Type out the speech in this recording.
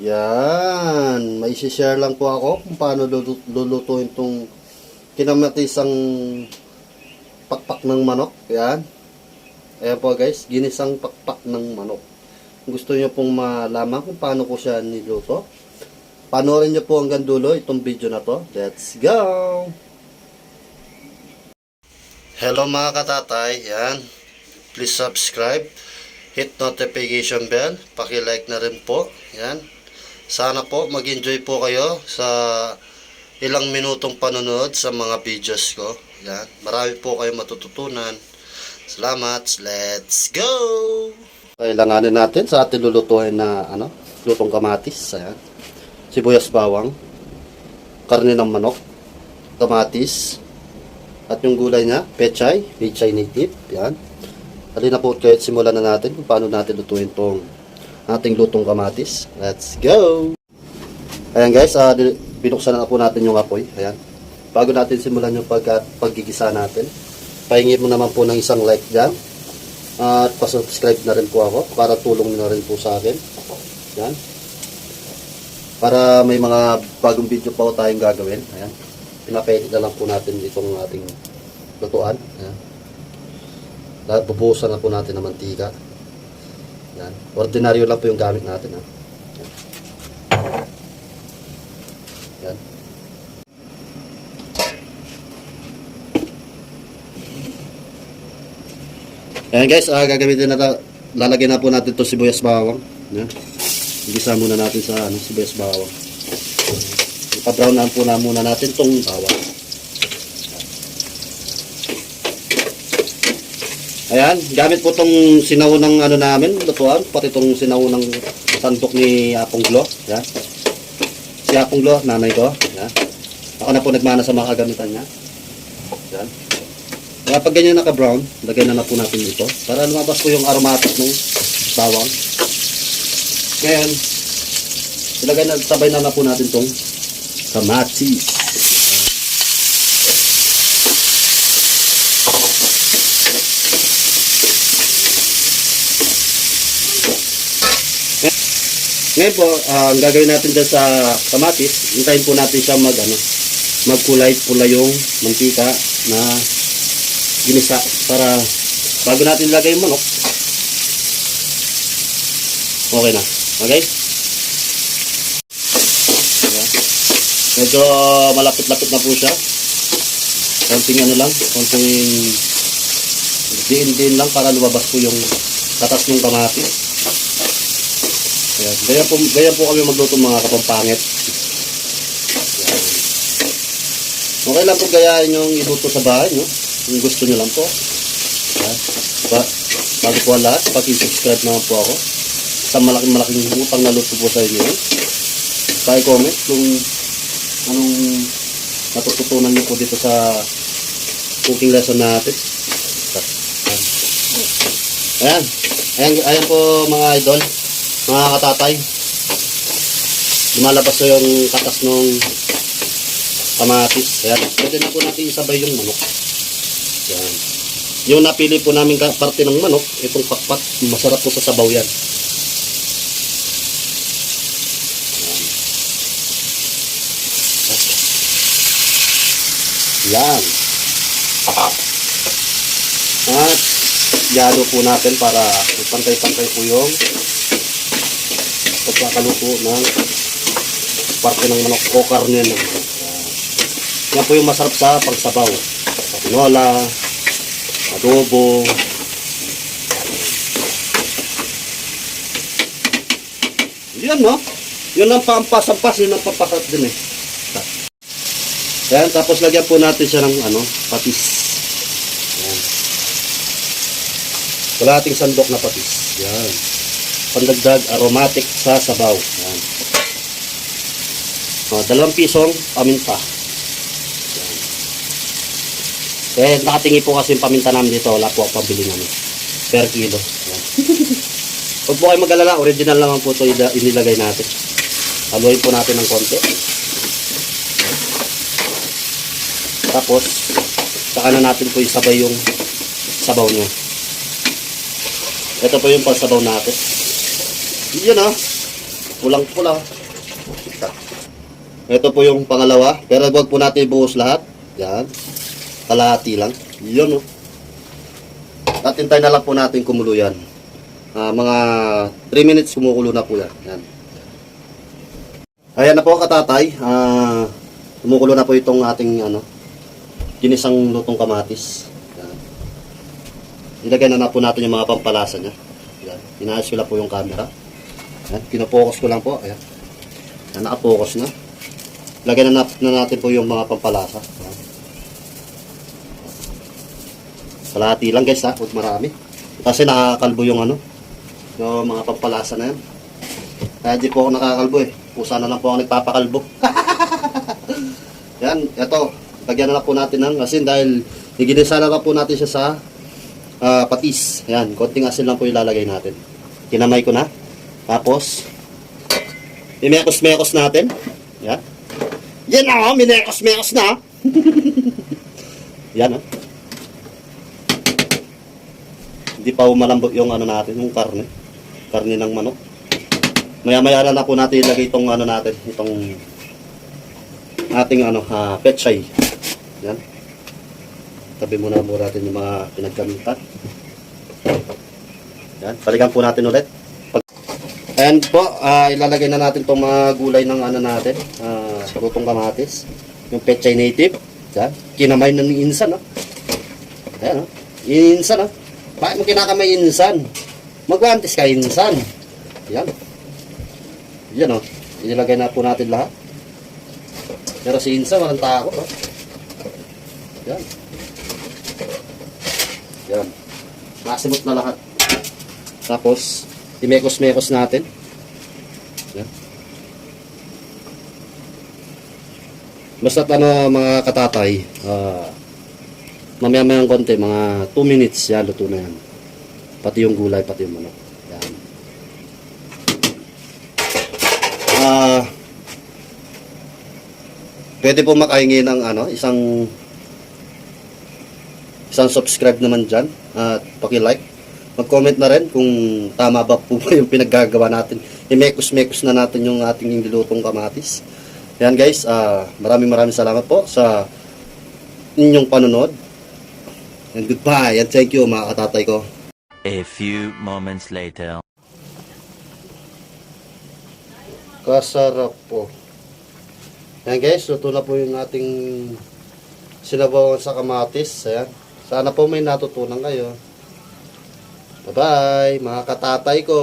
Yan. May share lang po ako kung paano lulutuin itong kinamatisang pakpak ng manok. Yan. Ayan po guys, ginisang pakpak ng manok. Gusto nyo pong malaman kung paano ko siya niluto? Panoorin nyo po hanggang dulo itong video na to. Let's go! Hello mga katatay. Yan. Please subscribe. Hit notification bell. Paki-like na rin po. Yan. Sana po mag-enjoy po kayo sa ilang minutong panonood sa mga videos ko. Yan. Marami po kayo matututunan. Salamat. Let's go! Kailanganin natin sa ating lulutuin na lutong kamatis. Ayan. Sibuyas bawang. Karne ng manok. Kamatis. At yung gulay niya, pechay native. Yan. Halina po kayo at simulan na natin kung paano natin lutuin tong ating lutong kamatis. Let's go! Ayan guys, binuksan na po natin yung apoy. Ayan. Bago natin simulan yung paggigisa natin, pahingi mo naman po ng isang like dyan. At pasubscribe na rin po ako para tulong na rin po sa akin. Ayan. Para may mga bagong video pa po tayong gagawin. Ayan. Pinapainit na lang po natin itong ating lutuan. Ayan. Bubuhusan na po natin ng mantika. Ayan. Ordinaryo lang po yung gamit natin. Ha? Ayan. Ayan guys, gagamitin na lalagyan na po natin itong sibuyas bawang. Ayan. Igisa muna natin sa sibuyas bawang. Ipa-brown na po na muna natin itong bawang. Ayan, gamit po itong sinaunang namin, lutuan, pati itong sinaunang sandok ni Apong Glo. Ayan. Si Apong Glo, nanay ko. Ayan. Ako na po nagmana sa mga kagamitan niya. Ayan. Kapag ganyan naka-brown, lagay na po natin ito para lumabas po yung aromatic ng bawang. Ngayon, ilagay na, sabay na po natin itong kamatis. Ngayon po, ang gagawin natin dyan sa kamatis, hintayin po natin siya magkulay-pula yung mantika na ginisa para bago natin ilagay yung manok. Okay na. Okay? Medyo malapit-lapit na po siya. Konting konting diin-diin lang para lumabas po yung katas ng kamatis. Ayan. Gaya po kami magluto mga kapampangit. Ayan. Okay lang po gayahin yung iluto sa bahay, no? Kung gusto nyo lang po. Ayan. Bago po ang lahat, pag-subscribe naman po ako sa malaking utang na luto po sa inyo. Pa-comment kung anong natututunan nyo po dito sa cooking lesson natin. Ayan. Ayan po mga idol, mga katatay. Lumalabas na yung katas ng kamatis. Ayan. Pwede na po natin isabay yung manok. Ayan. Yung napili po namin parte ng manok, itong pakpak, masarap po sa sabaw yan. Yan. At yalo po natin para pantay-pantay po yung pagkakaluto ng parte ng manok o karne ng manok. Yan po yung masarap sa pagsabaw. Sa tinola, adobo. Yan, no? Yun ang paampas-ampas, yun ang papasat din eh. Ayan, tapos lagyan po natin siya ng patis. Ayan. Kalahating sandok na patis. Ayan. Pandagdag aromatic sa sabaw. Ayan. 2 pisong paminta. Ayan. Nakatingi po kasi yung paminta namin dito. Wala po ang pabili namin. Per kilo. Ayan. Huwag po kayo mag-alala. Original naman po ito inilagay natin. Haluin po natin ng konti. Tapos, saka na natin po isabay yung sabaw nyo. Ito po yung pagsabaw natin. Yun, Pulang-pula. Ito po yung pangalawa. Pero wag po natin ibuhos lahat. Yan. Kalahati lang. Yun, oh. At hintay na lang po natin kumulo yan. Mga 3 minutes kumukulo na po yan. Yan. Ayan na po katatay. Kumukulo na po itong ating ginisang lutong kamatis. Yan. Ilagay na po natin yung mga pampalasa niya. Yan. Inaayos ko lang po yung camera. Yan. Pinapokus ko lang po. Ayan. Yan, nakapokus na. Lagyan na natin po yung mga pampalasa. Yan. Kalahati lang guys ha, huwag marami. Kasi nakakalbo yung yung mga pampalasa na yan. Kaya di po ako nakakalbo eh. Kusa na lang po ako nagpapakalbo. Yan, eto. Lagyan na lang po natin ng asin dahil iginisa na lang po natin siya sa patis. Yan, konting asin lang po ilalagay natin. Kinamay ko na. Tapos, imekos-mekos natin. Yan. Yan na, minekos-mekos na. Yan Hindi pa malambot yung natin, yung karne. Karne ng manok. Maya-maya na po natin ilagay itong natin, itong ating pechay. Yan. Tabi muna natin yung mga pinagkamitan. Yan, balikan po natin ulit. Ayan po, ilalagay na natin itong mga gulay ng natin, lutong kamatis. Yung pechay native. Yan, kinamay ng insan, Ayan, insan, Bakit mo kinakamay insan? Mag-antis ka insan. Yan. Yan inilagay na po natin lahat. Pero si insan walang takot Yan. Yan. Masimot na lahat. Tapos, imekos-mekos natin. Yan. Basta mga katatay, mamaya-mayang konti, mga 2 minutes, yan, luto na yan. Pati yung gulay, pati yung manok. Yan. Pwede po makahingi ng isang subscribe naman dyan. At paki-like. Mag-comment na rin kung tama ba po yung pinaggagawa natin. I-mekos-mekos na natin yung ating nilutong kamatis. Yan guys, maraming salamat po sa inyong panonood. And goodbye and thank you mga katatay ko. A few moments later. Kasarap po. Yan guys, luto na po yung ating sinabawan sa kamatis. Ayan. Sana po may natutunan kayo. Bye bye mga katatay ko.